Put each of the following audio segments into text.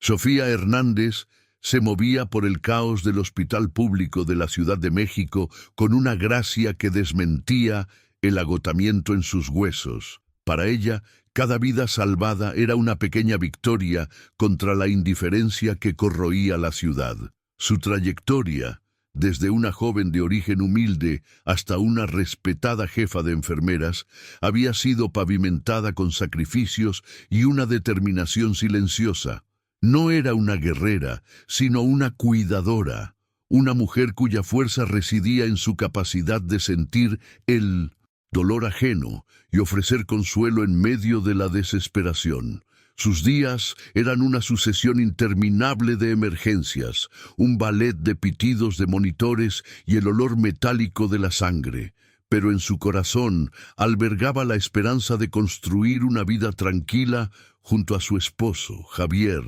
Sofía Hernández se movía por el caos del hospital público de la Ciudad de México con una gracia que desmentía el agotamiento en sus huesos. Para ella, cada vida salvada era una pequeña victoria contra la indiferencia que corroía la ciudad. Su trayectoria, desde una joven de origen humilde hasta una respetada jefa de enfermeras, había sido pavimentada con sacrificios y una determinación silenciosa. No era una guerrera, sino una cuidadora, una mujer cuya fuerza residía en su capacidad de sentir el dolor ajeno y ofrecer consuelo en medio de la desesperación. Sus días eran una sucesión interminable de emergencias, un ballet de pitidos de monitores y el olor metálico de la sangre, pero en su corazón albergaba la esperanza de construir una vida tranquila junto a su esposo, Javier,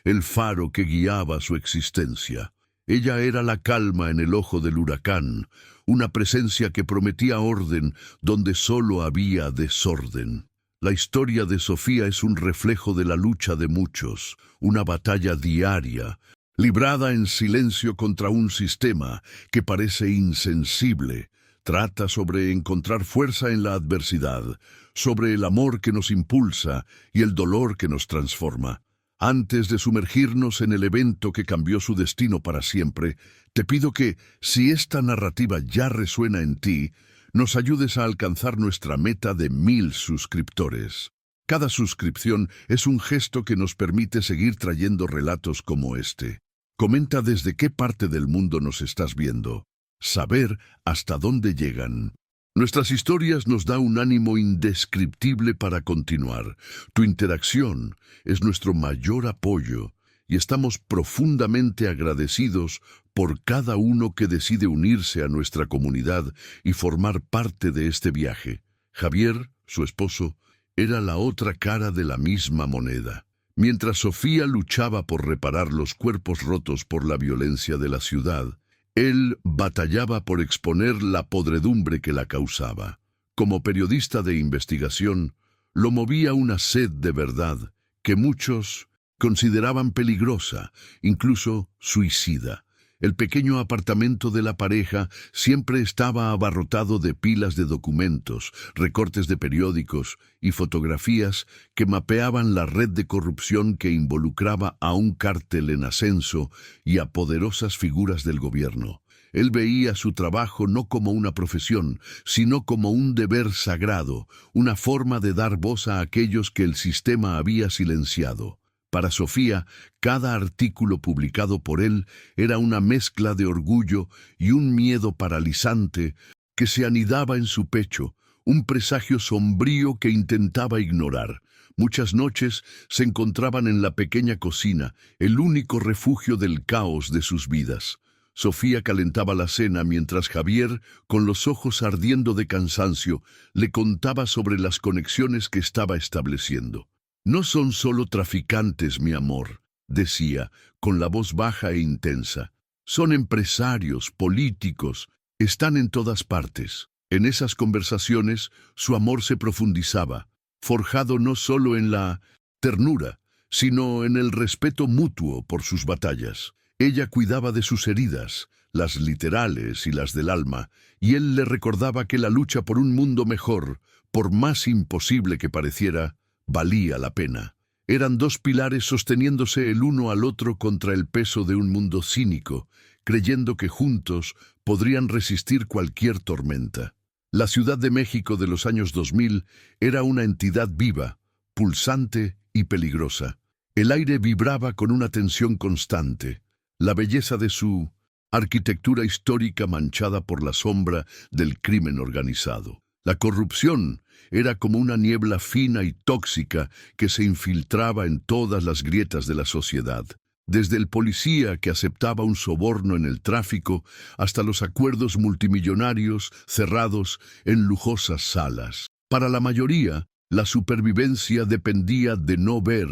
el faro que guiaba su existencia. Ella era la calma en el ojo del huracán, una presencia que prometía orden donde solo había desorden. La historia de Sofía es un reflejo de la lucha de muchos, una batalla diaria, librada en silencio contra un sistema que parece insensible. Trata sobre encontrar fuerza en la adversidad, sobre el amor que nos impulsa y el dolor que nos transforma. Antes de sumergirnos en el evento que cambió su destino para siempre, te pido que, si esta narrativa ya resuena en ti, nos ayudes a alcanzar nuestra meta de 1000 suscriptores. Cada suscripción es un gesto que nos permite seguir trayendo relatos como este. Comenta desde qué parte del mundo nos estás viendo. Saber hasta dónde llegan. Nuestras historias nos da un ánimo indescriptible para continuar. Tu interacción es nuestro mayor apoyo y estamos profundamente agradecidos por cada uno que decide unirse a nuestra comunidad y formar parte de este viaje. Javier, su esposo, era la otra cara de la misma moneda. Mientras Sofía luchaba por reparar los cuerpos rotos por la violencia de la ciudad, él batallaba por exponer la podredumbre que la causaba. Como periodista de investigación, lo movía una sed de verdad que muchos consideraban peligrosa, incluso suicida. El pequeño apartamento de la pareja siempre estaba abarrotado de pilas de documentos, recortes de periódicos y fotografías que mapeaban la red de corrupción que involucraba a un cártel en ascenso y a poderosas figuras del gobierno. Él veía su trabajo no como una profesión, sino como un deber sagrado, una forma de dar voz a aquellos que el sistema había silenciado. Para Sofía, cada artículo publicado por él era una mezcla de orgullo y un miedo paralizante que se anidaba en su pecho, un presagio sombrío que intentaba ignorar. Muchas noches se encontraban en la pequeña cocina, el único refugio del caos de sus vidas. Sofía calentaba la cena mientras Javier, con los ojos ardiendo de cansancio, le contaba sobre las conexiones que estaba estableciendo. «No son solo traficantes, mi amor», decía, con la voz baja e intensa. «Son empresarios, políticos, están en todas partes». En esas conversaciones, su amor se profundizaba, forjado no solo en la ternura, sino en el respeto mutuo por sus batallas. Ella cuidaba de sus heridas, las literales y las del alma, y él le recordaba que la lucha por un mundo mejor, por más imposible que pareciera, valía la pena. Eran dos pilares sosteniéndose el uno al otro contra el peso de un mundo cínico, creyendo que juntos podrían resistir cualquier tormenta. La Ciudad de México de los años 2000 era una entidad viva, pulsante y peligrosa. El aire vibraba con una tensión constante. La belleza de su arquitectura histórica manchada por la sombra del crimen organizado. La corrupción era como una niebla fina y tóxica que se infiltraba en todas las grietas de la sociedad, desde el policía que aceptaba un soborno en el tráfico hasta los acuerdos multimillonarios cerrados en lujosas salas. Para la mayoría, la supervivencia dependía de no ver,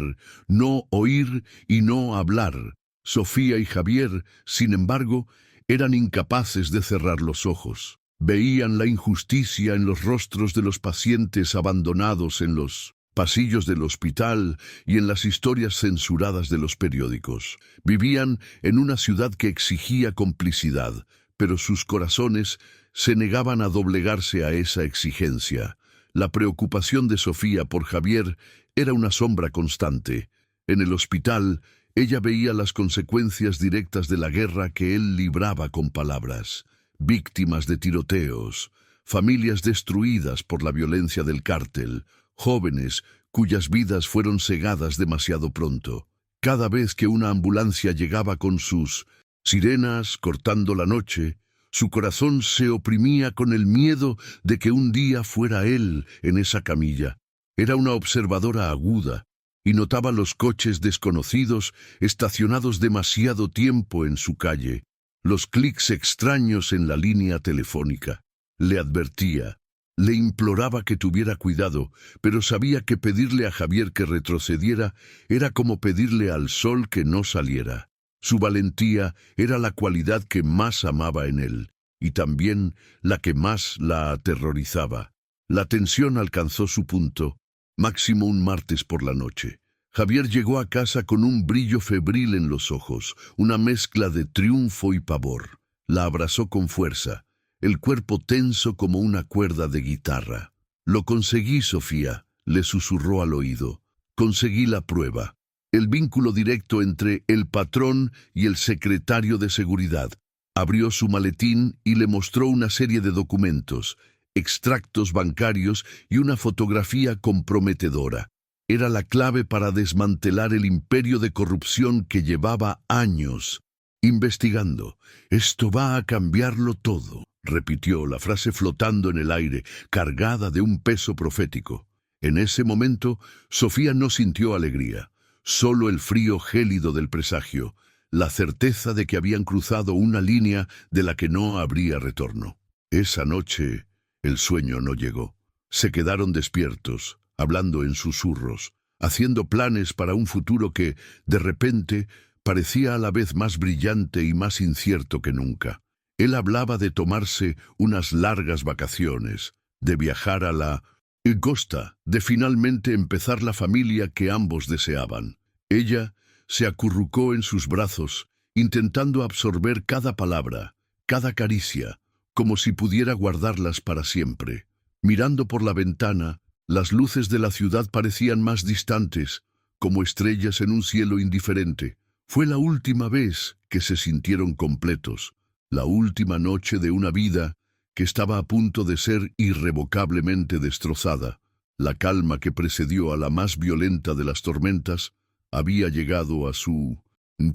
no oír y no hablar. Sofía y Javier, sin embargo, eran incapaces de cerrar los ojos. Veían la injusticia en los rostros de los pacientes abandonados en los pasillos del hospital y en las historias censuradas de los periódicos. Vivían en una ciudad que exigía complicidad, pero sus corazones se negaban a doblegarse a esa exigencia. La preocupación de Sofía por Javier era una sombra constante. En el hospital, ella veía las consecuencias directas de la guerra que él libraba con palabras. Víctimas de tiroteos, familias destruidas por la violencia del cártel, jóvenes cuyas vidas fueron cegadas demasiado pronto. Cada vez que una ambulancia llegaba con sus sirenas cortando la noche, su corazón se oprimía con el miedo de que un día fuera él en esa camilla. Era una observadora aguda y notaba los coches desconocidos estacionados demasiado tiempo en su calle, los clics extraños en la línea telefónica. Le advertía, le imploraba que tuviera cuidado, pero sabía que pedirle a Javier que retrocediera era como pedirle al sol que no saliera. Su valentía era la cualidad que más amaba en él, y también la que más la aterrorizaba. La tensión alcanzó su punto, máximo un martes por la noche. Javier llegó a casa con un brillo febril en los ojos, una mezcla de triunfo y pavor. La abrazó con fuerza, el cuerpo tenso como una cuerda de guitarra. «Lo conseguí, Sofía», le susurró al oído. «Conseguí la prueba. El vínculo directo entre el patrón y el secretario de seguridad». Abrió su maletín y le mostró una serie de documentos, extractos bancarios y una fotografía comprometedora. Era la clave para desmantelar el imperio de corrupción que llevaba años investigando. «Esto va a cambiarlo todo», repitió, la frase flotando en el aire, cargada de un peso profético. En ese momento, Sofía no sintió alegría, solo el frío gélido del presagio, la certeza de que habían cruzado una línea de la que no habría retorno. Esa noche, el sueño no llegó. Se quedaron despiertos, hablando en susurros, haciendo planes para un futuro que, de repente, parecía a la vez más brillante y más incierto que nunca. Él hablaba de tomarse unas largas vacaciones, de viajar a la costa, de finalmente empezar la familia que ambos deseaban. Ella se acurrucó en sus brazos, intentando absorber cada palabra, cada caricia, como si pudiera guardarlas para siempre. Mirando por la ventana, las luces de la ciudad parecían más distantes, como estrellas en un cielo indiferente. Fue la última vez que se sintieron completos, la última noche de una vida que estaba a punto de ser irrevocablemente destrozada. La calma que precedió a la más violenta de las tormentas había llegado a su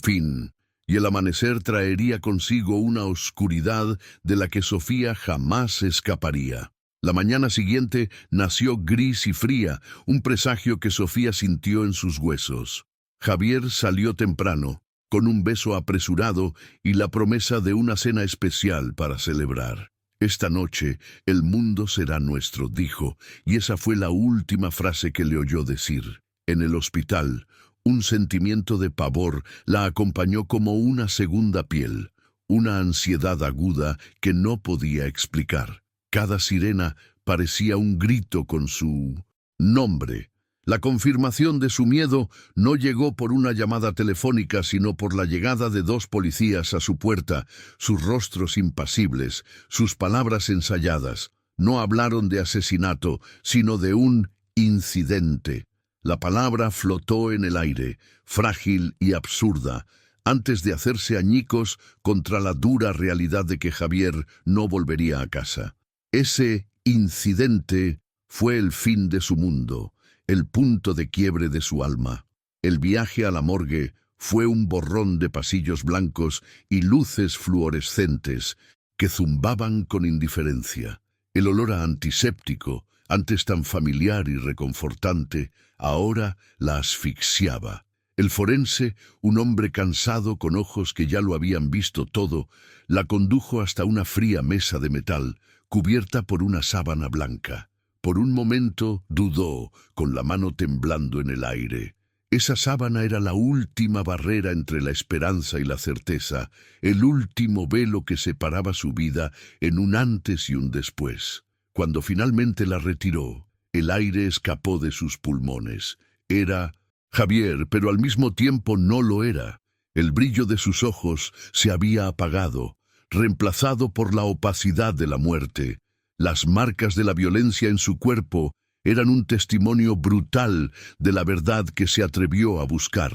fin, y el amanecer traería consigo una oscuridad de la que Sofía jamás escaparía. La mañana siguiente nació gris y fría, un presagio que Sofía sintió en sus huesos. Javier salió temprano, con un beso apresurado y la promesa de una cena especial para celebrar. «Esta noche el mundo será nuestro», dijo, y esa fue la última frase que le oyó decir. En el hospital, un sentimiento de pavor la acompañó como una segunda piel, una ansiedad aguda que no podía explicar. Cada sirena parecía un grito con su nombre. La confirmación de su miedo no llegó por una llamada telefónica, sino por la llegada de 2 policías a su puerta, sus rostros impasibles, sus palabras ensayadas. No hablaron de asesinato, sino de un incidente. La palabra flotó en el aire, frágil y absurda, antes de hacerse añicos contra la dura realidad de que Javier no volvería a casa. Ese incidente fue el fin de su mundo, el punto de quiebre de su alma. El viaje a la morgue fue un borrón de pasillos blancos y luces fluorescentes que zumbaban con indiferencia. El olor a antiséptico, antes tan familiar y reconfortante, ahora la asfixiaba. El forense, un hombre cansado con ojos que ya lo habían visto todo, la condujo hasta una fría mesa de metal, cubierta por una sábana blanca. Por un momento dudó, con la mano temblando en el aire. Esa sábana era la última barrera entre la esperanza y la certeza, el último velo que separaba su vida en un antes y un después. Cuando finalmente la retiró, El aire escapó de sus pulmones. Era Javier, pero al mismo tiempo no lo era. El brillo de sus ojos se había apagado, reemplazado por la opacidad de la muerte. Las marcas de la violencia en su cuerpo eran un testimonio brutal de la verdad que se atrevió a buscar.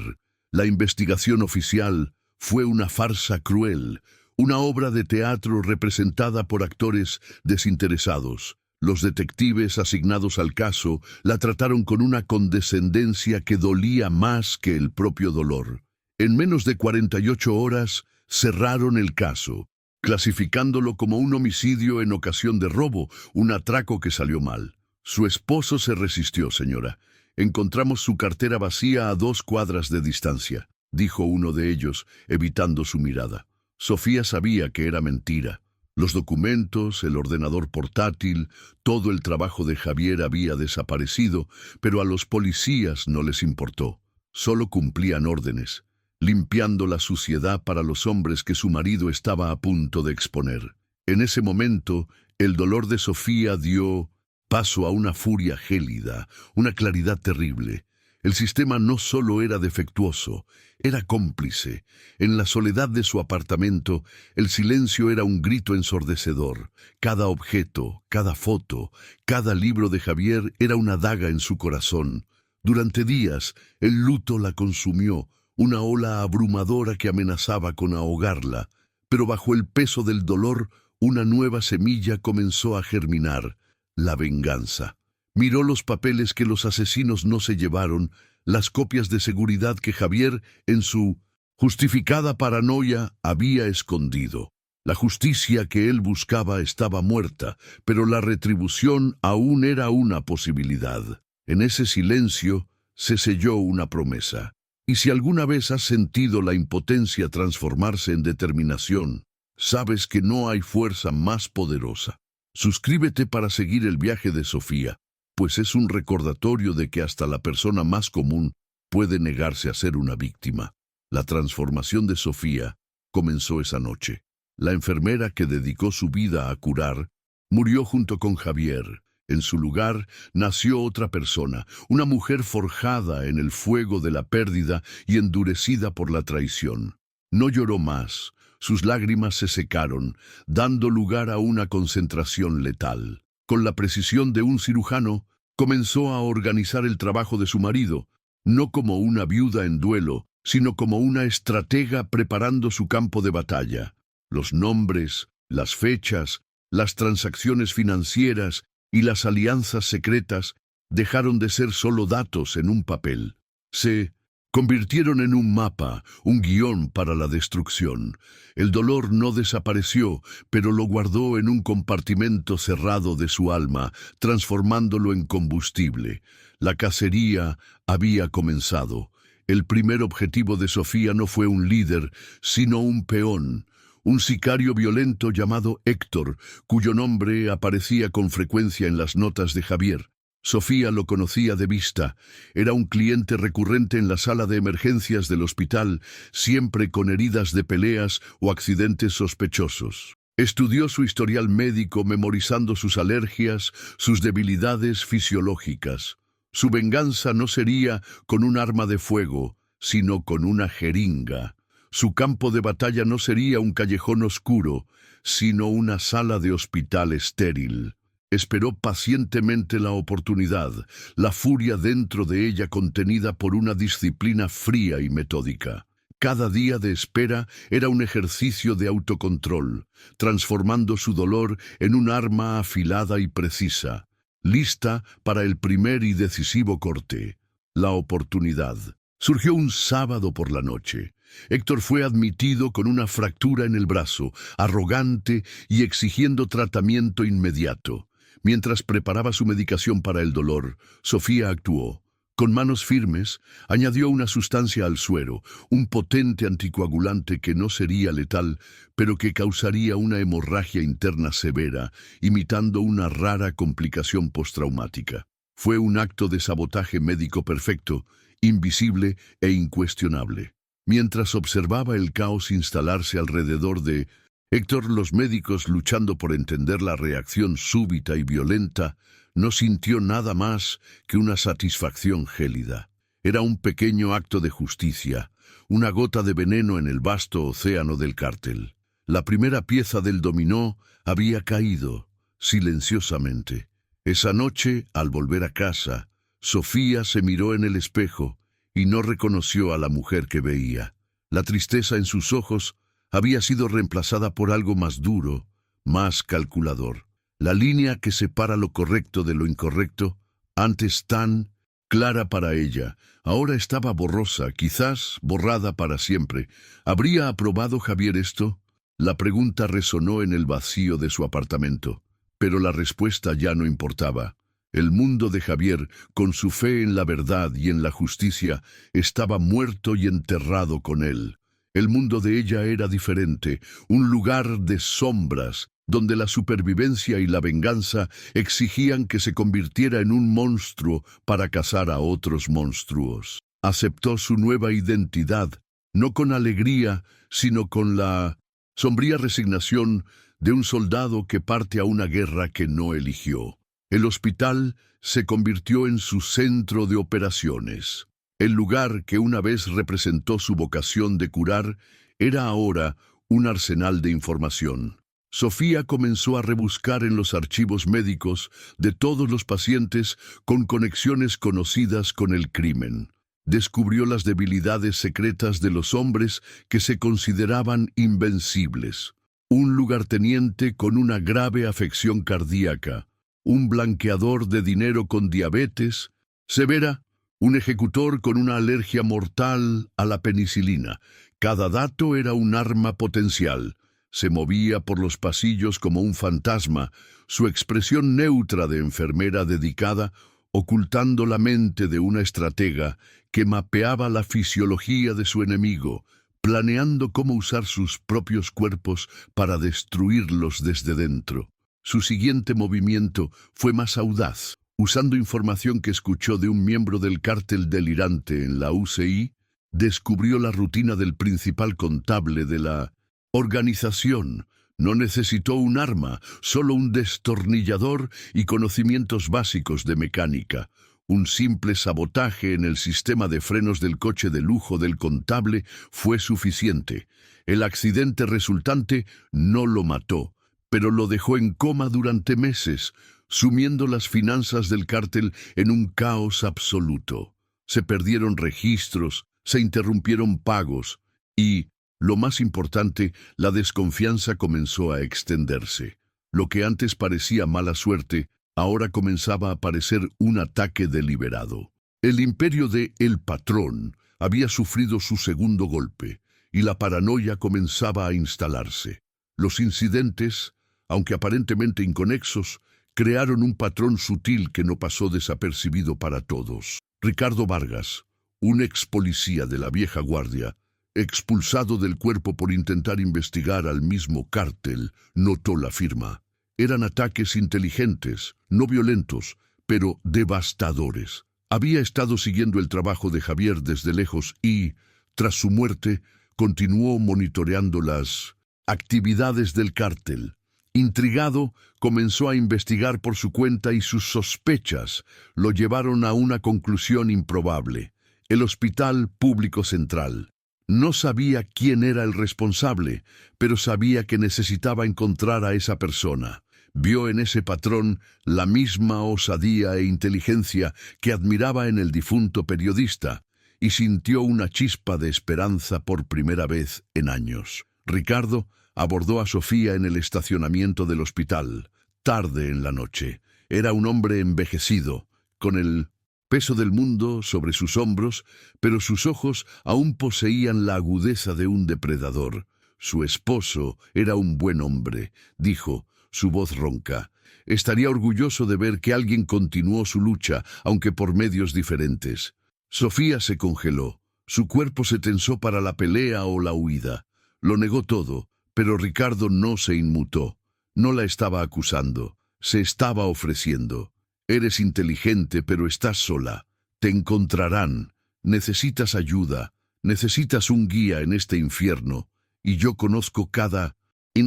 La investigación oficial fue una farsa cruel, una obra de teatro representada por actores desinteresados. Los detectives asignados al caso la trataron con una condescendencia que dolía más que el propio dolor. En menos de 48 horas cerraron el caso, clasificándolo como un homicidio en ocasión de robo, un atraco que salió mal. Su esposo se resistió, señora. Encontramos su cartera vacía a 2 cuadras de distancia, dijo uno de ellos, evitando su mirada. Sofía sabía que era mentira. Los documentos, el ordenador portátil, todo el trabajo de Javier había desaparecido, pero a los policías no les importó. Solo cumplían órdenes, limpiando la suciedad para los hombres que su marido estaba a punto de exponer. En ese momento, el dolor de Sofía dio paso a una furia gélida, una claridad terrible. El sistema no solo era defectuoso, era cómplice. En la soledad de su apartamento, el silencio era un grito ensordecedor. Cada objeto, cada foto, cada libro de Javier era una daga en su corazón. Durante días, el luto la consumió, una ola abrumadora que amenazaba con ahogarla. Pero bajo el peso del dolor, una nueva semilla comenzó a germinar: la venganza. Miró los papeles que los asesinos no se llevaron, las copias de seguridad que Javier, en su justificada paranoia, había escondido. La justicia que él buscaba estaba muerta, pero la retribución aún era una posibilidad. En ese silencio se selló una promesa. Y si alguna vez has sentido la impotencia transformarse en determinación, sabes que no hay fuerza más poderosa. Suscríbete para seguir el viaje de Sofía, pues es un recordatorio de que hasta la persona más común puede negarse a ser una víctima. La transformación de Sofía comenzó esa noche. La enfermera que dedicó su vida a curar murió junto con Javier. En su lugar nació otra persona, una mujer forjada en el fuego de la pérdida y endurecida por la traición. No lloró más. Sus lágrimas se secaron, dando lugar a una concentración letal. Con la precisión de un cirujano, comenzó a organizar el trabajo de su marido, no como una viuda en duelo, sino como una estratega preparando su campo de batalla. Los nombres, las fechas, las transacciones financieras y las alianzas secretas dejaron de ser solo datos en un papel. Se convirtieron en un mapa, un guión para la destrucción. El dolor no desapareció, pero lo guardó en un compartimento cerrado de su alma, transformándolo en combustible. La cacería había comenzado. El primer objetivo de Sofía no fue un líder, sino un peón, un sicario violento llamado Héctor, cuyo nombre aparecía con frecuencia en las notas de Javier. Sofía lo conocía de vista. Era un cliente recurrente en la sala de emergencias del hospital, siempre con heridas de peleas o accidentes sospechosos. Estudió su historial médico memorizando sus alergias, sus debilidades fisiológicas. Su venganza no sería con un arma de fuego, sino con una jeringa. Su campo de batalla no sería un callejón oscuro, sino una sala de hospital estéril. Esperó pacientemente la oportunidad, la furia dentro de ella contenida por una disciplina fría y metódica. Cada día de espera era un ejercicio de autocontrol, transformando su dolor en un arma afilada y precisa, lista para el primer y decisivo corte. La oportunidad surgió un sábado por la noche. Héctor fue admitido con una fractura en el brazo, arrogante y exigiendo tratamiento inmediato. Mientras preparaba su medicación para el dolor, Sofía actuó. Con manos firmes, añadió una sustancia al suero, un potente anticoagulante que no sería letal, pero que causaría una hemorragia interna severa, imitando una rara complicación postraumática. Fue un acto de sabotaje médico perfecto, invisible e incuestionable. Mientras observaba el caos instalarse alrededor de Héctor, los médicos, luchando por entender la reacción súbita y violenta, no sintió nada más que una satisfacción gélida. Era un pequeño acto de justicia, una gota de veneno en el vasto océano del cártel. La primera pieza del dominó había caído, silenciosamente. Esa noche, al volver a casa, Sofía se miró en el espejo y no reconoció a la mujer que veía. La tristeza en sus ojos había sido reemplazada por algo más duro, más calculador. La línea que separa lo correcto de lo incorrecto, antes tan clara para ella, ahora estaba borrosa, quizás borrada para siempre. ¿Habría aprobado Javier esto? La pregunta resonó en el vacío de su apartamento, pero la respuesta ya no importaba. El mundo de Javier, con su fe en la verdad y en la justicia, estaba muerto y enterrado con él. El mundo de ella era diferente, un lugar de sombras, donde la supervivencia y la venganza exigían que se convirtiera en un monstruo para cazar a otros monstruos. Aceptó su nueva identidad, no con alegría, sino con la sombría resignación de un soldado que parte a una guerra que no eligió. El hospital se convirtió en su centro de operaciones. El lugar que una vez representó su vocación de curar era ahora un arsenal de información. Sofía comenzó a rebuscar en los archivos médicos de todos los pacientes con conexiones conocidas con el crimen. Descubrió las debilidades secretas de los hombres que se consideraban invencibles. Un lugarteniente con una grave afección cardíaca, un blanqueador de dinero con diabetes severa, un ejecutor con una alergia mortal a la penicilina. Cada dato era un arma potencial. Se movía por los pasillos como un fantasma, su expresión neutra de enfermera dedicada, ocultando la mente de una estratega que mapeaba la fisiología de su enemigo, planeando cómo usar sus propios cuerpos para destruirlos desde dentro. Su siguiente movimiento fue más audaz. Usando información que escuchó de un miembro del cártel delirante en la UCI, descubrió la rutina del principal contable de la organización. No necesitó un arma, solo un destornillador y conocimientos básicos de mecánica. Un simple sabotaje en el sistema de frenos del coche de lujo del contable fue suficiente. El accidente resultante no lo mató, pero lo dejó en coma durante meses, sumiendo las finanzas del cártel en un caos absoluto. Se perdieron registros, se interrumpieron pagos y, lo más importante, la desconfianza comenzó a extenderse. Lo que antes parecía mala suerte, ahora comenzaba a parecer un ataque deliberado. El imperio de El Patrón había sufrido su segundo golpe, y la paranoia comenzaba a instalarse. Los incidentes, aunque aparentemente inconexos, crearon un patrón sutil que no pasó desapercibido para todos. Ricardo Vargas, un ex policía de la vieja guardia, expulsado del cuerpo por intentar investigar al mismo cártel, notó la firma. Eran ataques inteligentes, no violentos, pero devastadores. Había estado siguiendo el trabajo de Javier desde lejos y, tras su muerte, continuó monitoreando las actividades del cártel. Intrigado, comenzó a investigar por su cuenta y sus sospechas lo llevaron a una conclusión improbable. El Hospital Público Central. No sabía quién era el responsable, pero sabía que necesitaba encontrar a esa persona. Vio en ese patrón la misma osadía e inteligencia que admiraba en el difunto periodista, y sintió una chispa de esperanza por primera vez en años. Ricardo abordó a Sofía en el estacionamiento del hospital, tarde en la noche. Era un hombre envejecido, con el peso del mundo sobre sus hombros, pero sus ojos aún poseían la agudeza de un depredador. Su esposo era un buen hombre, dijo, su voz ronca. Estaría orgulloso de ver que alguien continuó su lucha, aunque por medios diferentes. Sofía se congeló. Su cuerpo se tensó para la pelea o la huida. Lo negó todo, pero Ricardo no se inmutó. No la estaba acusando. Se estaba ofreciendo. Eres inteligente, pero estás sola. Te encontrarán. Necesitas ayuda. Necesitas un guía en este infierno. Y yo conozco cada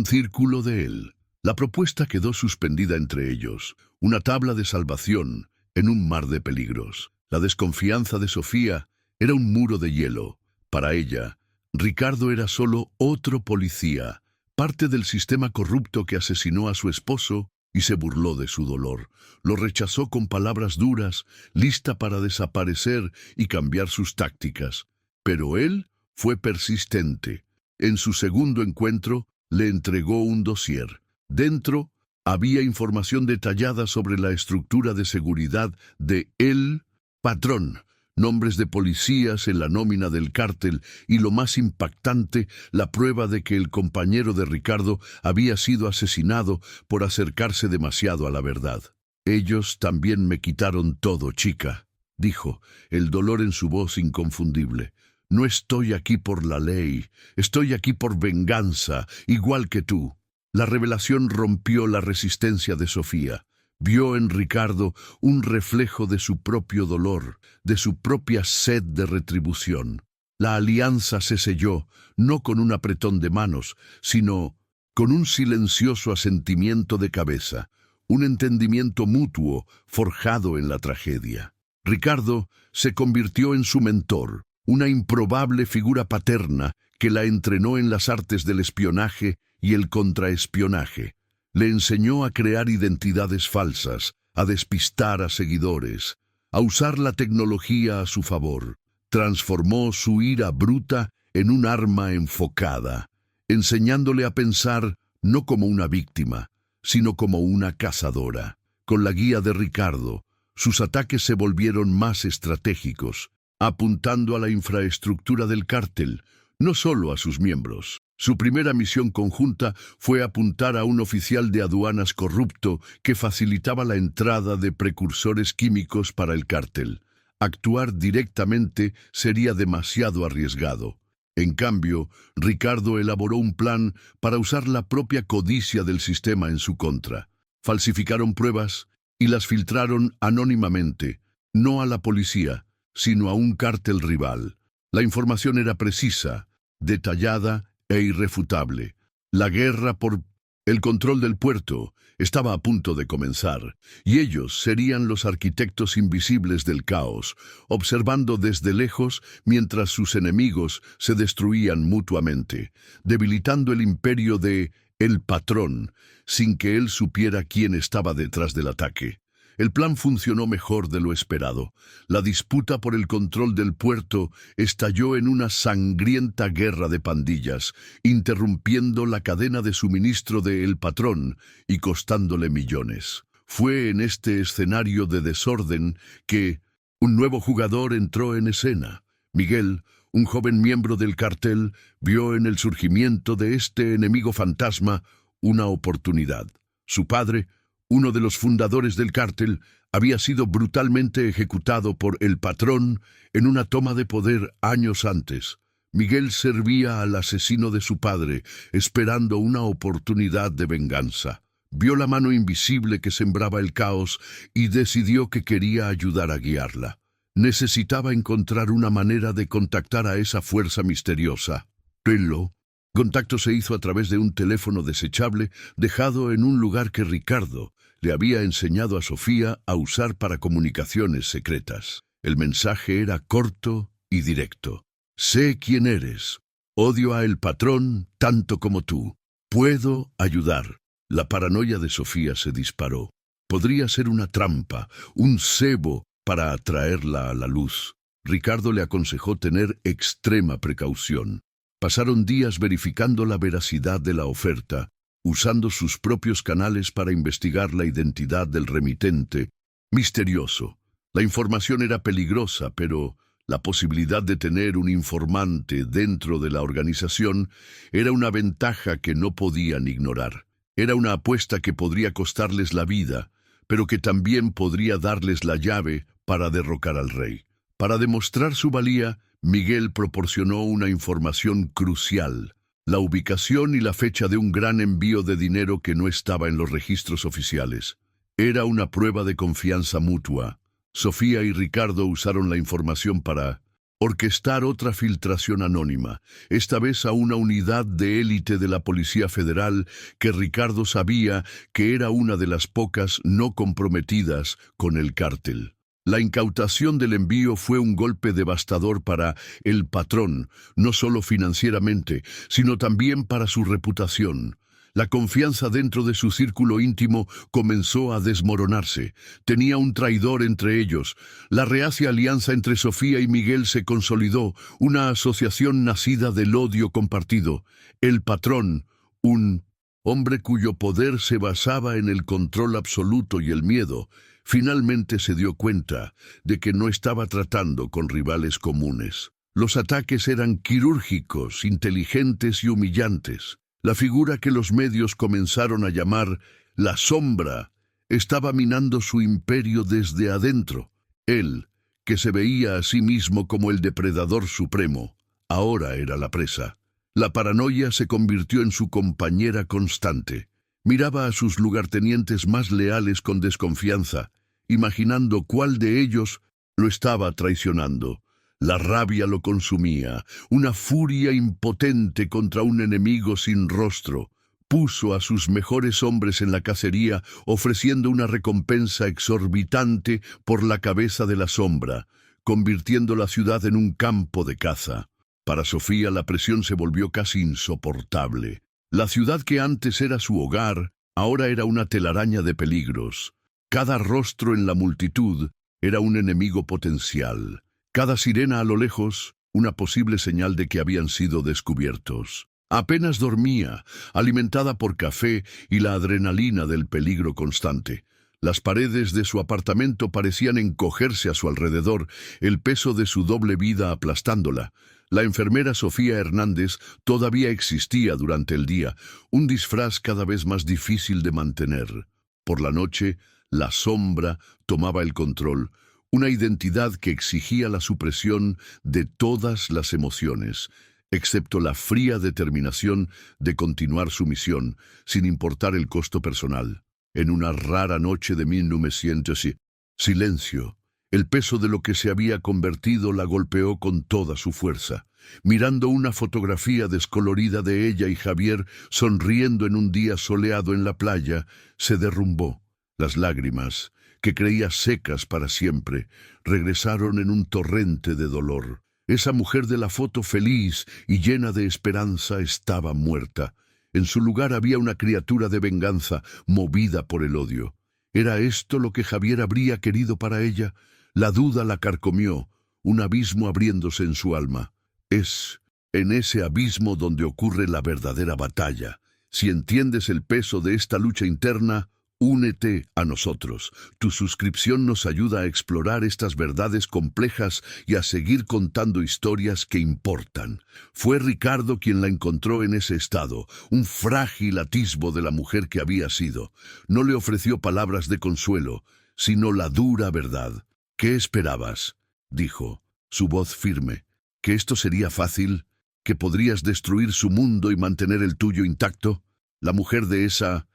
círculo de él. La propuesta quedó suspendida entre ellos. una tabla de salvación en un mar de peligros. La desconfianza de Sofía era un muro de hielo. Para ella, Ricardo era solo otro policía, parte del sistema corrupto que asesinó a su esposo y se burló de su dolor. Lo rechazó con palabras duras, lista para desaparecer y cambiar sus tácticas. Pero él fue persistente. En su segundo encuentro, le entregó un dossier. Dentro había información detallada sobre la estructura de seguridad de El Patrón, nombres de policías en la nómina del cártel y, lo más impactante, la prueba de que el compañero de Ricardo había sido asesinado por acercarse demasiado a la verdad. «Ellos también me quitaron todo, chica», dijo, el dolor en su voz inconfundible. «No estoy aquí por la ley, estoy aquí por venganza, igual que tú». La revelación rompió la resistencia de Sofía. Vio en Ricardo un reflejo de su propio dolor, de su propia sed de retribución. La alianza se selló, no con un apretón de manos, sino con un silencioso asentimiento de cabeza, un entendimiento mutuo forjado en la tragedia. Ricardo se convirtió en su mentor, una improbable figura paterna que la entrenó en las artes del espionaje y el contraespionaje. Le enseñó a crear identidades falsas, a despistar a seguidores, a usar la tecnología a su favor. Transformó su ira bruta en un arma enfocada, enseñándole a pensar no como una víctima, sino como una cazadora. Con la guía de Ricardo, sus ataques se volvieron más estratégicos, apuntando a la infraestructura del cártel, no solo a sus miembros. Su primera misión conjunta fue apuntar a un oficial de aduanas corrupto que facilitaba la entrada de precursores químicos para el cártel. Actuar directamente sería demasiado arriesgado. En cambio, Ricardo elaboró un plan para usar la propia codicia del sistema en su contra. Falsificaron pruebas y las filtraron anónimamente, no a la policía, sino a un cártel rival. La información era precisa, detallada e irrefutable. La guerra por el control del puerto estaba a punto de comenzar, y ellos serían los arquitectos invisibles del caos, observando desde lejos mientras sus enemigos se destruían mutuamente, debilitando el imperio de El Patrón, sin que él supiera quién estaba detrás del ataque. El plan funcionó mejor de lo esperado. La disputa por el control del puerto estalló en una sangrienta guerra de pandillas, interrumpiendo la cadena de suministro de El Patrón y costándole millones. Fue en este escenario de desorden que un nuevo jugador entró en escena. Miguel, un joven miembro del cartel, vio en el surgimiento de este enemigo fantasma una oportunidad. Su padre, uno de los fundadores del cártel, había sido brutalmente ejecutado por El Patrón en una toma de poder años antes. Miguel servía al asesino de su padre, esperando una oportunidad de venganza. Vio la mano invisible que sembraba el caos y decidió que quería ayudar a guiarla. Necesitaba encontrar una manera de contactar a esa fuerza misteriosa. Contacto se hizo a través de un teléfono desechable dejado en un lugar que Ricardo le había enseñado a Sofía a usar para comunicaciones secretas. El mensaje era corto y directo. «Sé quién eres. Odio a El Patrón tanto como tú. Puedo ayudar». La paranoia de Sofía se disparó. Podría ser una trampa, un cebo para atraerla a la luz. Ricardo le aconsejó tener extrema precaución. Pasaron días verificando la veracidad de la oferta, usando sus propios canales para investigar la identidad del remitente misterioso. La información era peligrosa, pero la posibilidad de tener un informante dentro de la organización era una ventaja que no podían ignorar. Era una apuesta que podría costarles la vida, pero que también podría darles la llave para derrocar al rey. Para demostrar su valía, Miguel proporcionó una información crucial: la ubicación y la fecha de un gran envío de dinero que no estaba en los registros oficiales. Era una prueba de confianza mutua. Sofía y Ricardo usaron la información para orquestar otra filtración anónima, esta vez a una unidad de élite de la Policía Federal que Ricardo sabía que era una de las pocas no comprometidas con el cártel. La incautación del envío fue un golpe devastador para el patrón, no solo financieramente, sino también para su reputación. La confianza dentro de su círculo íntimo comenzó a desmoronarse. Tenía un traidor entre ellos. La reacia alianza entre Sofía y Miguel se consolidó, una asociación nacida del odio compartido. El patrón, un hombre cuyo poder se basaba en el control absoluto y el miedo, finalmente se dio cuenta de que no estaba tratando con rivales comunes. Los ataques eran quirúrgicos, inteligentes y humillantes. La figura que los medios comenzaron a llamar la sombra estaba minando su imperio desde adentro. Él, que se veía a sí mismo como el depredador supremo, ahora era la presa. La paranoia se convirtió en su compañera constante. Miraba a sus lugartenientes más leales con desconfianza, imaginando cuál de ellos lo estaba traicionando. La rabia lo consumía, una furia impotente contra un enemigo sin rostro. Puso a sus mejores hombres en la cacería, ofreciendo una recompensa exorbitante por la cabeza de la sombra, convirtiendo la ciudad en un campo de caza. Para Sofía la presión se volvió casi insoportable. La ciudad que antes era su hogar, ahora era una telaraña de peligros. Cada rostro en la multitud era un enemigo potencial. Cada sirena a lo lejos, una posible señal de que habían sido descubiertos. Apenas dormía, alimentada por café y la adrenalina del peligro constante. Las paredes de su apartamento parecían encogerse a su alrededor, el peso de su doble vida aplastándola. La enfermera Sofía Hernández todavía existía durante el día, un disfraz cada vez más difícil de mantener. Por la noche, la sombra tomaba el control, una identidad que exigía la supresión de todas las emociones, excepto la fría determinación de continuar su misión, sin importar el costo personal. En una rara noche de 1900, silencio. El peso de lo que se había convertido la golpeó con toda su fuerza. Mirando una fotografía descolorida de ella y Javier sonriendo en un día soleado en la playa, se derrumbó. Las lágrimas, que creía secas para siempre, regresaron en un torrente de dolor. Esa mujer de la foto feliz y llena de esperanza estaba muerta. En su lugar había una criatura de venganza, movida por el odio. ¿Era esto lo que Javier habría querido para ella? La duda la carcomió, un abismo abriéndose en su alma. Es en ese abismo donde ocurre la verdadera batalla. Si entiendes el peso de esta lucha interna, únete a nosotros. Tu suscripción nos ayuda a explorar estas verdades complejas y a seguir contando historias que importan. Fue Ricardo quien la encontró en ese estado, un frágil atisbo de la mujer que había sido. No le ofreció palabras de consuelo, sino la dura verdad. ¿Qué esperabas?, dijo, su voz firme. ¿Que esto sería fácil? ¿Que podrías destruir su mundo y mantener el tuyo intacto? La mujer de esa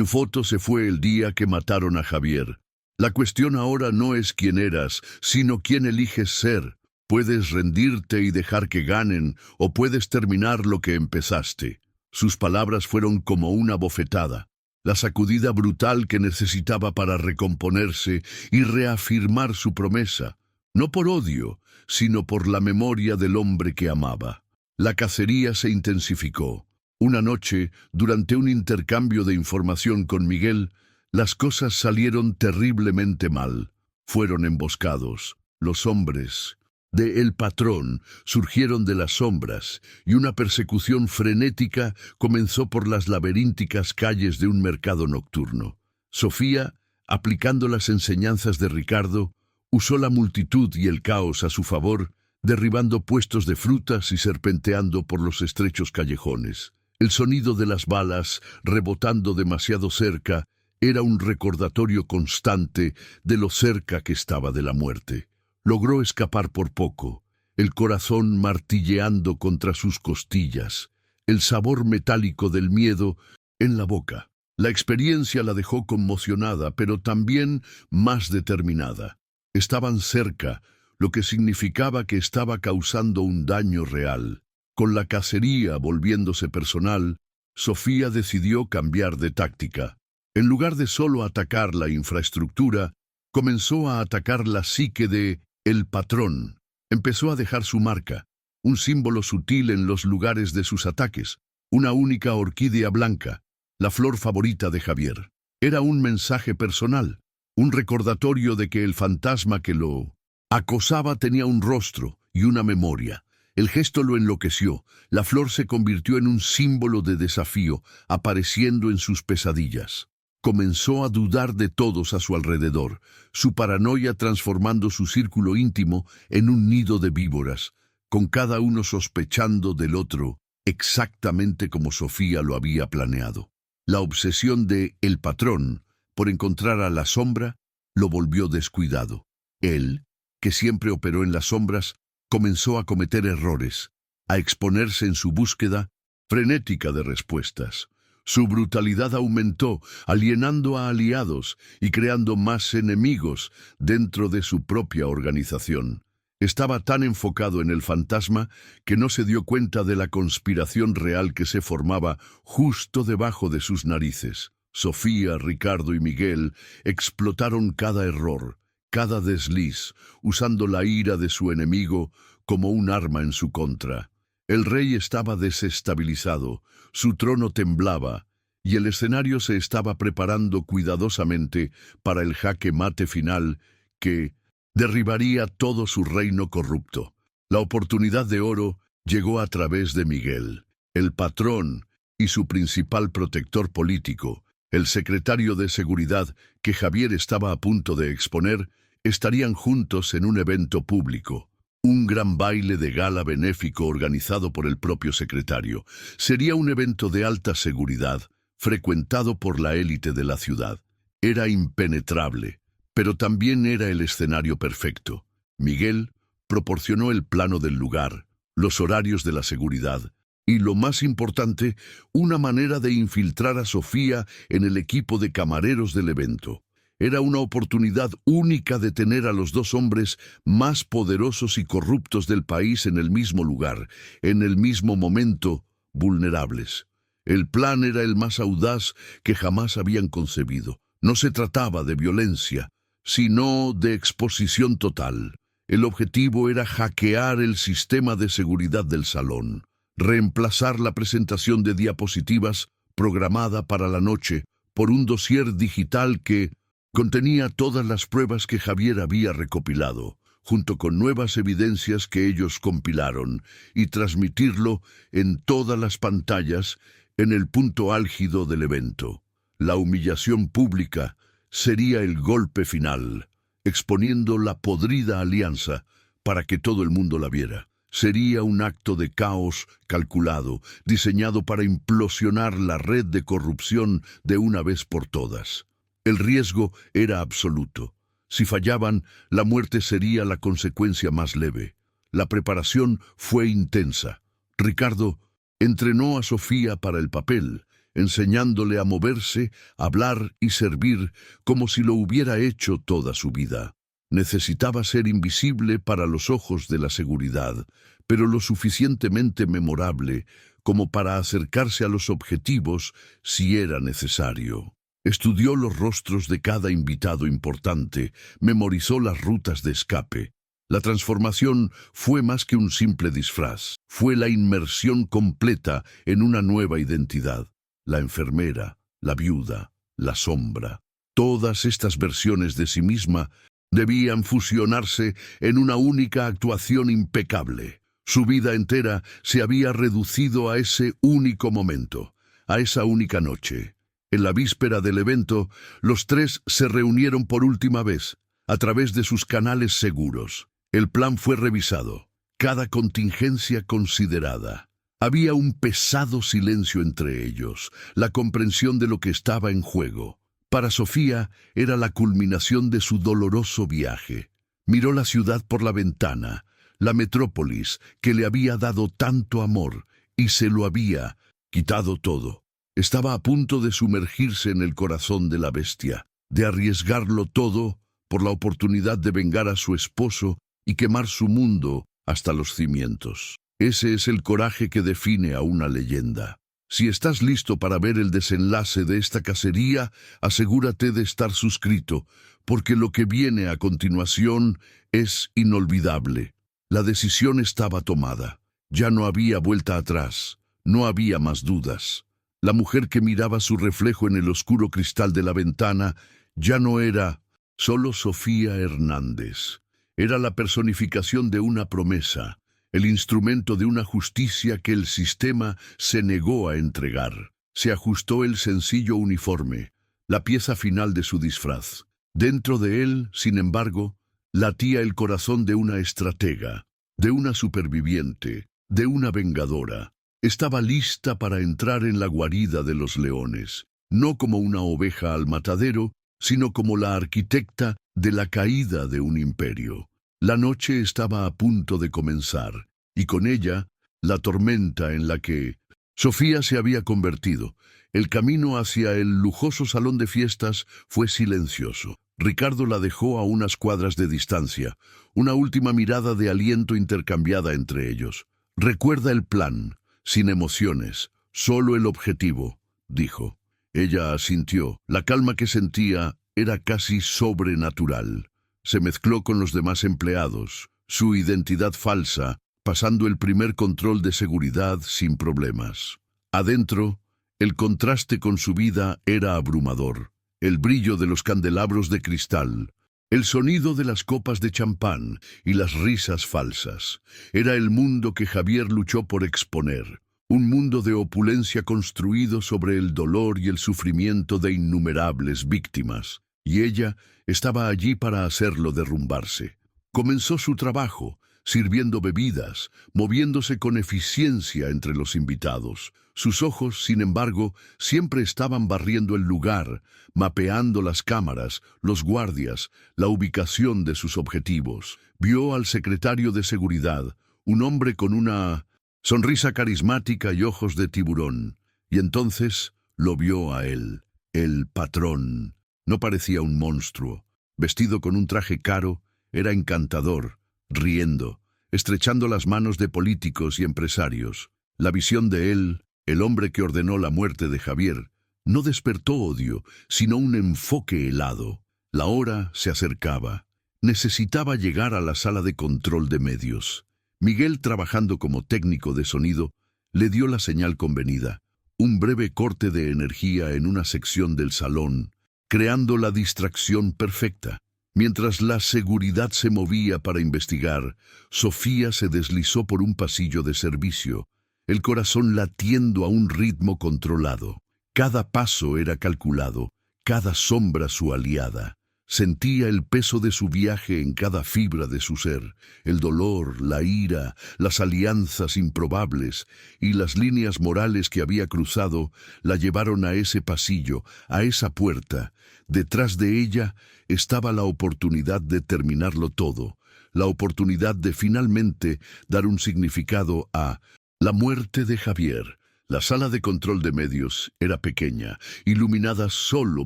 foto se fue el día que mataron a Javier. La cuestión ahora no es quién eras, sino quién eliges ser. Puedes rendirte y dejar que ganen, o puedes terminar lo que empezaste. Sus palabras fueron como una bofetada, la sacudida brutal que necesitaba para recomponerse y reafirmar su promesa, no por odio, sino por la memoria del hombre que amaba. La cacería se intensificó. Una noche, durante un intercambio de información con Miguel, las cosas salieron terriblemente mal. Fueron emboscados. Los hombres de El Patrón surgieron de las sombras y una persecución frenética comenzó por las laberínticas calles de un mercado nocturno. Sofía, aplicando las enseñanzas de Ricardo, usó la multitud y el caos a su favor, derribando puestos de frutas y serpenteando por los estrechos callejones. El sonido de las balas, rebotando demasiado cerca, era un recordatorio constante de lo cerca que estaba de la muerte. Logró escapar por poco, el corazón martilleando contra sus costillas, el sabor metálico del miedo en la boca. La experiencia la dejó conmocionada, pero también más determinada. Estaban cerca, lo que significaba que estaba causando un daño real. Con la cacería volviéndose personal, Sofía decidió cambiar de táctica. En lugar de solo atacar la infraestructura, comenzó a atacar la psique de el patrón. Empezó a dejar su marca, un símbolo sutil en los lugares de sus ataques, una única orquídea blanca, la flor favorita de Javier. Era un mensaje personal, un recordatorio de que el fantasma que lo acosaba tenía un rostro y una memoria. El gesto lo enloqueció. La flor se convirtió en un símbolo de desafío, apareciendo en sus pesadillas. Comenzó a dudar de todos a su alrededor, su paranoia transformando su círculo íntimo en un nido de víboras, con cada uno sospechando del otro, exactamente como Sofía lo había planeado. La obsesión de el patrón por encontrar a la sombra lo volvió descuidado. Él, que siempre operó en las sombras, comenzó a cometer errores, a exponerse en su búsqueda frenética de respuestas. Su brutalidad aumentó, alienando a aliados y creando más enemigos dentro de su propia organización. Estaba tan enfocado en el fantasma que no se dio cuenta de la conspiración real que se formaba justo debajo de sus narices. Sofía, Ricardo y Miguel explotaron cada error, cada desliz, usando la ira de su enemigo como un arma en su contra. El rey estaba desestabilizado, su trono temblaba, y el escenario se estaba preparando cuidadosamente para el jaque mate final que derribaría todo su reino corrupto. La oportunidad de oro llegó a través de Miguel, el patrón y su principal protector político. El secretario de Seguridad que Javier estaba a punto de exponer estarían juntos en un evento público. Un gran baile de gala benéfico organizado por el propio secretario. Sería un evento de alta seguridad, frecuentado por la élite de la ciudad. Era impenetrable, pero también era el escenario perfecto. Miguel proporcionó el plano del lugar, los horarios de la seguridad, y lo más importante, una manera de infiltrar a Sofía en el equipo de camareros del evento. Era una oportunidad única de tener a los dos hombres más poderosos y corruptos del país en el mismo lugar, en el mismo momento, vulnerables. El plan era el más audaz que jamás habían concebido. No se trataba de violencia, sino de exposición total. El objetivo era hackear el sistema de seguridad del salón, reemplazar la presentación de diapositivas programada para la noche por un dossier digital que contenía todas las pruebas que Javier había recopilado, junto con nuevas evidencias que ellos compilaron, y transmitirlo en todas las pantallas en el punto álgido del evento. La humillación pública sería el golpe final, exponiendo la podrida alianza para que todo el mundo la viera. Sería un acto de caos calculado, diseñado para implosionar la red de corrupción de una vez por todas. El riesgo era absoluto. Si fallaban, la muerte sería la consecuencia más leve. La preparación fue intensa. Ricardo entrenó a Sofía para el papel, enseñándole a moverse, hablar y servir como si lo hubiera hecho toda su vida. Necesitaba ser invisible para los ojos de la seguridad, pero lo suficientemente memorable como para acercarse a los objetivos si era necesario. Estudió los rostros de cada invitado importante, memorizó las rutas de escape. La transformación fue más que un simple disfraz, fue la inmersión completa en una nueva identidad. La enfermera, la viuda, la sombra. Todas estas versiones de sí misma debían fusionarse en una única actuación impecable. Su vida entera se había reducido a ese único momento, a esa única noche. En la víspera del evento, los tres se reunieron por última vez, a través de sus canales seguros. El plan fue revisado, cada contingencia considerada. Había un pesado silencio entre ellos, la comprensión de lo que estaba en juego. Para Sofía era la culminación de su doloroso viaje. Miró la ciudad por la ventana, la metrópolis que le había dado tanto amor y se lo había quitado todo. Estaba a punto de sumergirse en el corazón de la bestia, de arriesgarlo todo por la oportunidad de vengar a su esposo y quemar su mundo hasta los cimientos. Ese es el coraje que define a una leyenda. Si estás listo para ver el desenlace de esta cacería, asegúrate de estar suscrito, porque lo que viene a continuación es inolvidable. La decisión estaba tomada. Ya no había vuelta atrás. No había más dudas. La mujer que miraba su reflejo en el oscuro cristal de la ventana ya no era solo Sofía Hernández. Era la personificación de una promesa, el instrumento de una justicia que el sistema se negó a entregar. Se ajustó el sencillo uniforme, la pieza final de su disfraz. Dentro de él, sin embargo, latía el corazón de una estratega, de una superviviente, de una vengadora. Estaba lista para entrar en la guarida de los leones, no como una oveja al matadero, sino como la arquitecta de la caída de un imperio. La noche estaba a punto de comenzar, y con ella, la tormenta en la que Sofía se había convertido. El camino hacia el lujoso salón de fiestas fue silencioso. Ricardo la dejó a unas cuadras de distancia, una última mirada de aliento intercambiada entre ellos. «Recuerda el plan, sin emociones, solo el objetivo», dijo. Ella asintió. La calma que sentía era casi sobrenatural. Se mezcló con los demás empleados, su identidad falsa, pasando el primer control de seguridad sin problemas. Adentro, el contraste con su vida era abrumador. El brillo de los candelabros de cristal, el sonido de las copas de champán y las risas falsas. Era el mundo que Javier luchó por exponer. Un mundo de opulencia construido sobre el dolor y el sufrimiento de innumerables víctimas. Y ella estaba allí para hacerlo derrumbarse. Comenzó su trabajo, sirviendo bebidas, moviéndose con eficiencia entre los invitados. Sus ojos, sin embargo, siempre estaban barriendo el lugar, mapeando las cámaras, los guardias, la ubicación de sus objetivos. Vio al secretario de seguridad, un hombre con una sonrisa carismática y ojos de tiburón, y entonces lo vio a él, el patrón. No parecía un monstruo. Vestido con un traje caro, era encantador, riendo, estrechando las manos de políticos y empresarios. La visión de él, el hombre que ordenó la muerte de Javier, no despertó odio, sino un enfoque helado. La hora se acercaba. Necesitaba llegar a la sala de control de medios. Miguel, trabajando como técnico de sonido, le dio la señal convenida. Un breve corte de energía en una sección del salón, creando la distracción perfecta. Mientras la seguridad se movía para investigar, Sofía se deslizó por un pasillo de servicio, el corazón latiendo a un ritmo controlado. Cada paso era calculado, cada sombra su aliada. Sentía el peso de su viaje en cada fibra de su ser, el dolor, la ira, las alianzas improbables y las líneas morales que había cruzado la llevaron a ese pasillo, a esa puerta. Detrás de ella estaba la oportunidad de terminarlo todo, la oportunidad de finalmente dar un significado a la muerte de Javier. La sala de control de medios era pequeña, iluminada solo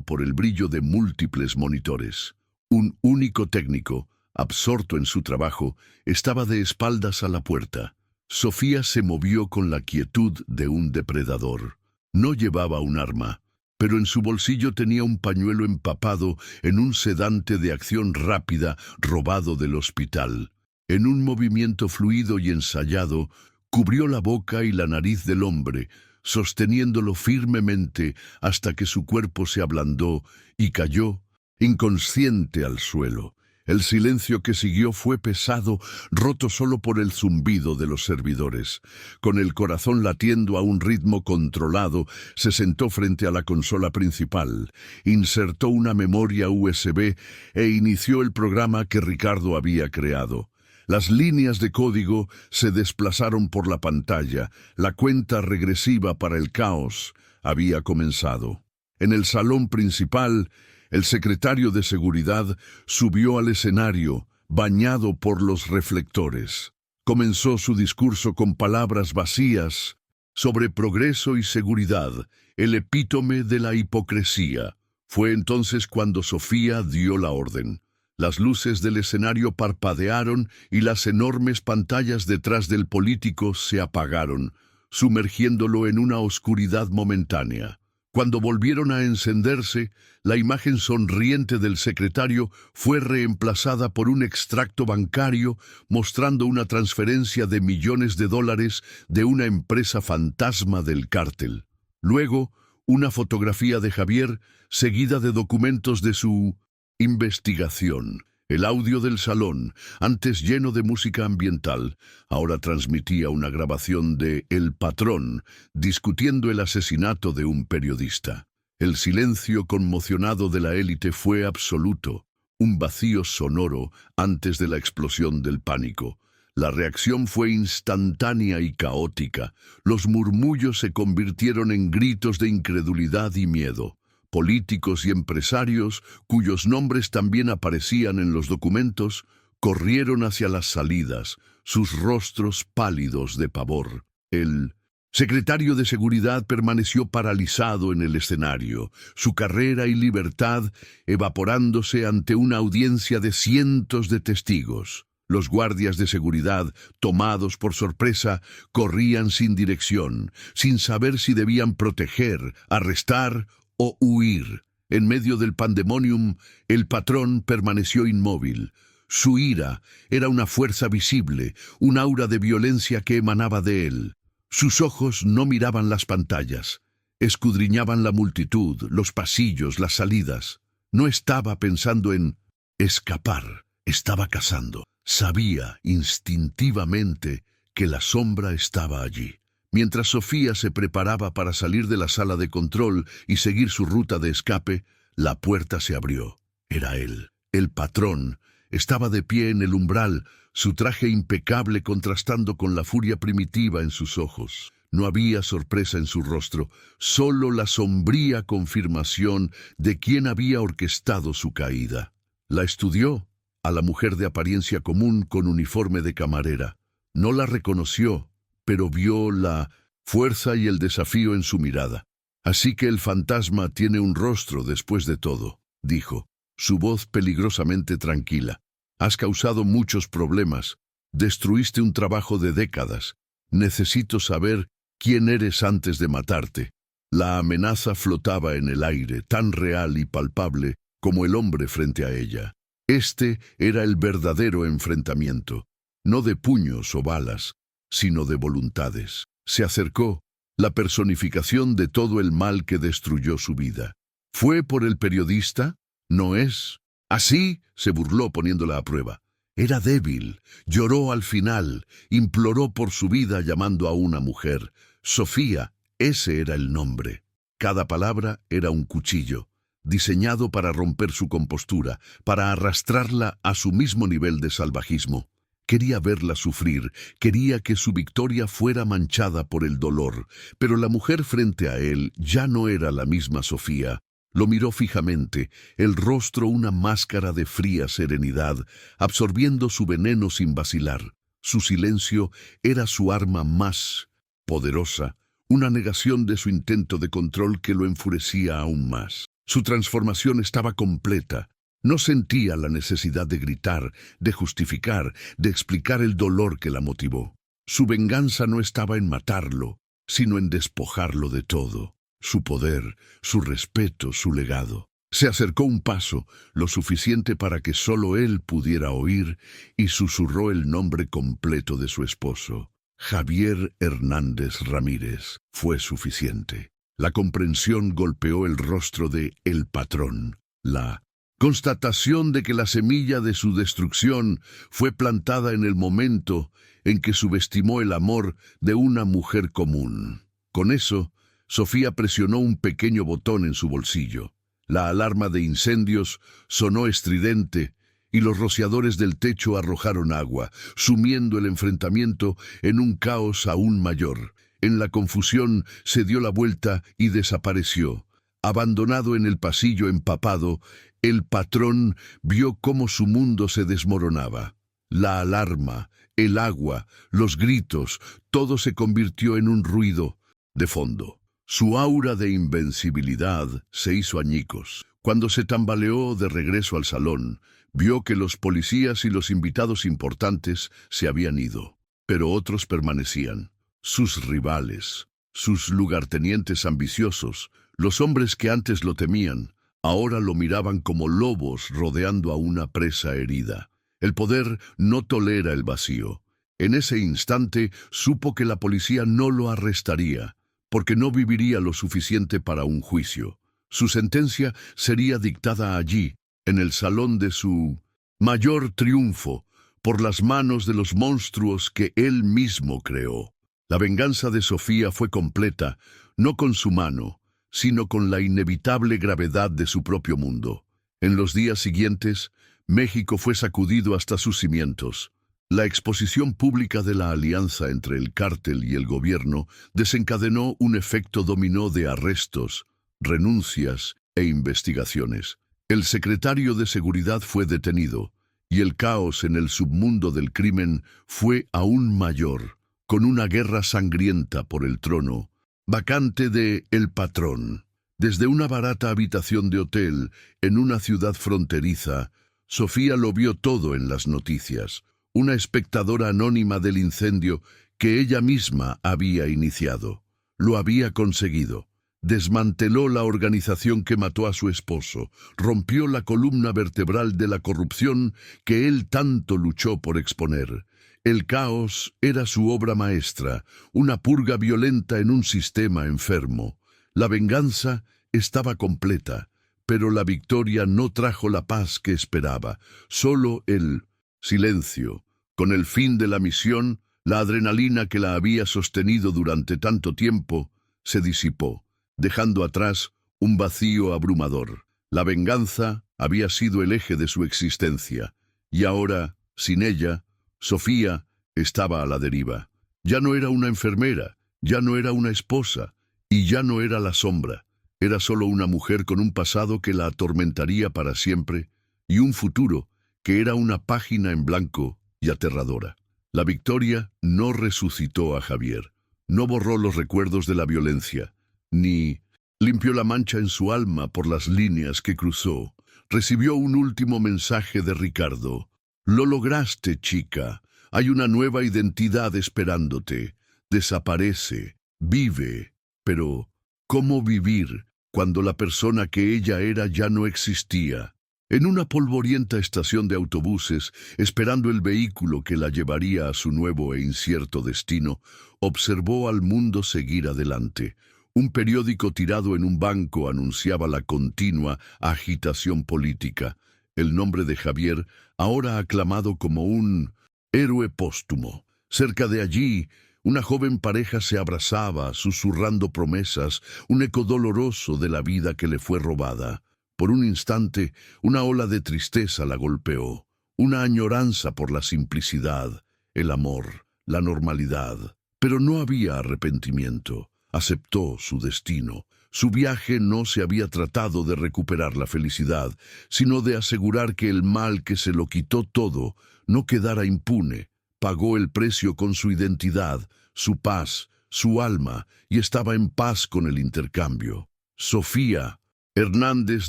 por el brillo de múltiples monitores. Un único técnico, absorto en su trabajo, estaba de espaldas a la puerta. Sofía se movió con la quietud de un depredador. No llevaba un arma, pero en su bolsillo tenía un pañuelo empapado en un sedante de acción rápida robado del hospital. En un movimiento fluido y ensayado, cubrió la boca y la nariz del hombre, sosteniéndolo firmemente hasta que su cuerpo se ablandó y cayó, inconsciente, al suelo. El silencio que siguió fue pesado, roto solo por el zumbido de los servidores. Con el corazón latiendo a un ritmo controlado, se sentó frente a la consola principal, insertó una memoria USB e inició el programa que Ricardo había creado. Las líneas de código se desplazaron por la pantalla. La cuenta regresiva para el caos había comenzado. En el salón principal, el secretario de seguridad subió al escenario, bañado por los reflectores. Comenzó su discurso con palabras vacías sobre progreso y seguridad, el epítome de la hipocresía. Fue entonces cuando Sofía dio la orden. Las luces del escenario parpadearon y las enormes pantallas detrás del político se apagaron, sumergiéndolo en una oscuridad momentánea. Cuando volvieron a encenderse, la imagen sonriente del secretario fue reemplazada por un extracto bancario mostrando una transferencia de millones de dólares de una empresa fantasma del cártel. Luego, una fotografía de Javier, seguida de documentos de su investigación. El audio del salón, antes lleno de música ambiental, ahora transmitía una grabación de El Patrón, discutiendo el asesinato de un periodista. El silencio conmocionado de la élite fue absoluto, un vacío sonoro antes de la explosión del pánico. La reacción fue instantánea y caótica. Los murmullos se convirtieron en gritos de incredulidad y miedo. Políticos y empresarios, cuyos nombres también aparecían en los documentos, corrieron hacia las salidas, sus rostros pálidos de pavor. El secretario de Seguridad permaneció paralizado en el escenario, su carrera y libertad evaporándose ante una audiencia de cientos de testigos. Los guardias de seguridad, tomados por sorpresa, corrían sin dirección, sin saber si debían proteger, arrestar o huir. En medio del pandemonium, el patrón permaneció inmóvil. Su ira era una fuerza visible, un aura de violencia que emanaba de él. Sus ojos no miraban las pantallas, escudriñaban la multitud, los pasillos, las salidas. No estaba pensando en escapar, estaba cazando. Sabía instintivamente que la sombra estaba allí. Mientras Sofía se preparaba para salir de la sala de control y seguir su ruta de escape, la puerta se abrió. Era él, el patrón. Estaba de pie en el umbral, su traje impecable contrastando con la furia primitiva en sus ojos. No había sorpresa en su rostro, solo la sombría confirmación de quién había orquestado su caída. La estudió, a la mujer de apariencia común con uniforme de camarera. No la reconoció, pero vio la fuerza y el desafío en su mirada. Así que el fantasma tiene un rostro después de todo, dijo, su voz peligrosamente tranquila. Has causado muchos problemas, destruiste un trabajo de décadas. Necesito saber quién eres antes de matarte. La amenaza flotaba en el aire, tan real y palpable como el hombre frente a ella. Este era el verdadero enfrentamiento, no de puños o balas, sino de voluntades. Se acercó, la personificación de todo el mal que destruyó su vida. ¿Fue por el periodista? No es. Así se burló poniéndola a prueba. Era débil, lloró al final, imploró por su vida llamando a una mujer. Sofía, ese era el nombre. Cada palabra era un cuchillo, diseñado para romper su compostura, para arrastrarla a su mismo nivel de salvajismo. Quería verla sufrir, quería que su victoria fuera manchada por el dolor, pero la mujer frente a él ya no era la misma Sofía. Lo miró fijamente, el rostro una máscara de fría serenidad, absorbiendo su veneno sin vacilar. Su silencio era su arma más poderosa, una negación de su intento de control que lo enfurecía aún más. Su transformación estaba completa. No sentía la necesidad de gritar, de justificar, de explicar el dolor que la motivó. Su venganza no estaba en matarlo, sino en despojarlo de todo. Su poder, su respeto, su legado. Se acercó un paso, lo suficiente para que solo él pudiera oír, y susurró el nombre completo de su esposo. Javier Hernández Ramírez. Fue suficiente. La comprensión golpeó el rostro de El Patrón. La constatación de que la semilla de su destrucción fue plantada en el momento en que subestimó el amor de una mujer común. Con eso, Sofía presionó un pequeño botón en su bolsillo. La alarma de incendios sonó estridente y los rociadores del techo arrojaron agua, sumiendo el enfrentamiento en un caos aún mayor. En la confusión se dio la vuelta y desapareció. Abandonado en el pasillo empapado, el patrón vio cómo su mundo se desmoronaba. La alarma, el agua, los gritos, todo se convirtió en un ruido de fondo. Su aura de invencibilidad se hizo añicos. Cuando se tambaleó de regreso al salón, Vio que los policías y los invitados importantes se habían ido, pero otros permanecían. Sus rivales, sus lugartenientes ambiciosos, los hombres que antes lo temían, ahora lo miraban como lobos rodeando a una presa herida. El poder no tolera el vacío. En ese instante supo que la policía no lo arrestaría, porque no viviría lo suficiente para un juicio. Su sentencia sería dictada allí, en el salón de su mayor triunfo, por las manos de los monstruos que él mismo creó. La venganza de Sofía fue completa, no con su mano, sino con la inevitable gravedad de su propio mundo. En los días siguientes, México fue sacudido hasta sus cimientos. La exposición pública de la alianza entre el cártel y el gobierno desencadenó un efecto dominó de arrestos, renuncias e investigaciones. El secretario de Seguridad fue detenido, y el caos en el submundo del crimen fue aún mayor, con una guerra sangrienta por el trono, vacante de El Patrón. Desde una barata habitación de hotel en una ciudad fronteriza, Sofía lo vio todo en las noticias, una espectadora anónima del incendio que ella misma había iniciado. Lo había conseguido. Desmanteló la organización que mató a su esposo, rompió la columna vertebral de la corrupción que él tanto luchó por exponer. El caos era su obra maestra, una purga violenta en un sistema enfermo. La venganza estaba completa, pero la victoria no trajo la paz que esperaba, solo el silencio. Con el fin de la misión, la adrenalina que la había sostenido durante tanto tiempo se disipó, dejando atrás un vacío abrumador. La venganza había sido el eje de su existencia, y ahora, sin ella, Sofía estaba a la deriva. Ya no era una enfermera, ya no era una esposa, y ya no era la sombra. Era solo una mujer con un pasado que la atormentaría para siempre, y un futuro que era una página en blanco y aterradora. La victoria no resucitó a Javier, no borró los recuerdos de la violencia, ni limpió la mancha en su alma por las líneas que cruzó. Recibió un último mensaje de Ricardo. Lo lograste, chica. Hay una nueva identidad esperándote. Desaparece, vive. Pero, ¿cómo vivir cuando la persona que ella era ya no existía? En una polvorienta estación de autobuses, esperando el vehículo que la llevaría a su nuevo e incierto destino, observó al mundo seguir adelante. Un periódico tirado en un banco anunciaba la continua agitación política. El nombre de Javier, ahora aclamado como un héroe póstumo. Cerca de allí, una joven pareja se abrazaba, susurrando promesas, un eco doloroso de la vida que le fue robada. Por un instante, una ola de tristeza la golpeó, una añoranza por la simplicidad, el amor, la normalidad. Pero no había arrepentimiento. Aceptó su destino. Su viaje no se había tratado de recuperar la felicidad, sino de asegurar que el mal que se lo quitó todo no quedara impune. Pagó el precio con su identidad, su paz, su alma, y estaba en paz con el intercambio. Sofía Hernández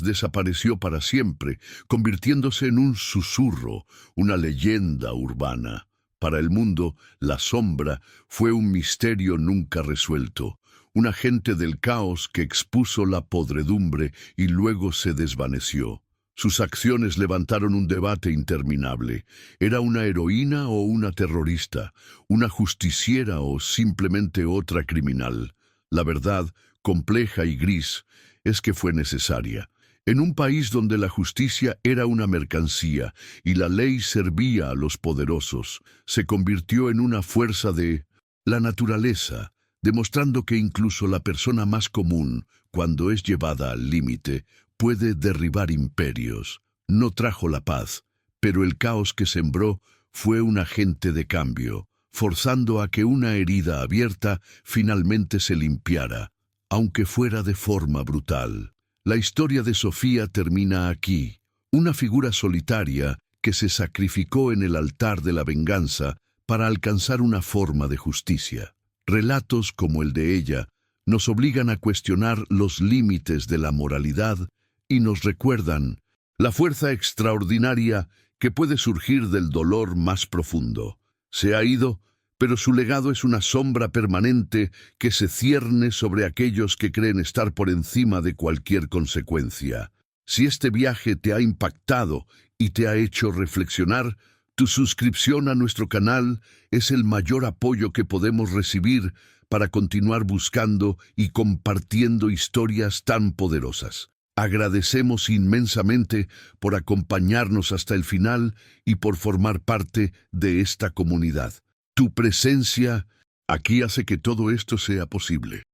desapareció para siempre, convirtiéndose en un susurro, una leyenda urbana. Para el mundo, la sombra fue un misterio nunca resuelto, un agente del caos que expuso la podredumbre y luego se desvaneció. Sus acciones levantaron un debate interminable. ¿Era una heroína o una terrorista? ¿Una justiciera o simplemente otra criminal? La verdad, compleja y gris, es que fue necesaria. En un país donde la justicia era una mercancía y la ley servía a los poderosos, se convirtió en una fuerza de la naturaleza, demostrando que incluso la persona más común, cuando es llevada al límite, puede derribar imperios. No trajo la paz, pero el caos que sembró fue un agente de cambio, forzando a que una herida abierta finalmente se limpiara, aunque fuera de forma brutal. La historia de Sofía termina aquí, una figura solitaria que se sacrificó en el altar de la venganza para alcanzar una forma de justicia. Relatos como el de ella nos obligan a cuestionar los límites de la moralidad y nos recuerdan, la fuerza extraordinaria que puede surgir del dolor más profundo. Se ha ido, pero su legado es una sombra permanente que se cierne sobre aquellos que creen estar por encima de cualquier consecuencia. Si este viaje te ha impactado y te ha hecho reflexionar, tu suscripción a nuestro canal es el mayor apoyo que podemos recibir para continuar buscando y compartiendo historias tan poderosas. Agradecemos inmensamente por acompañarnos hasta el final y por formar parte de esta comunidad. Tu presencia aquí hace que todo esto sea posible.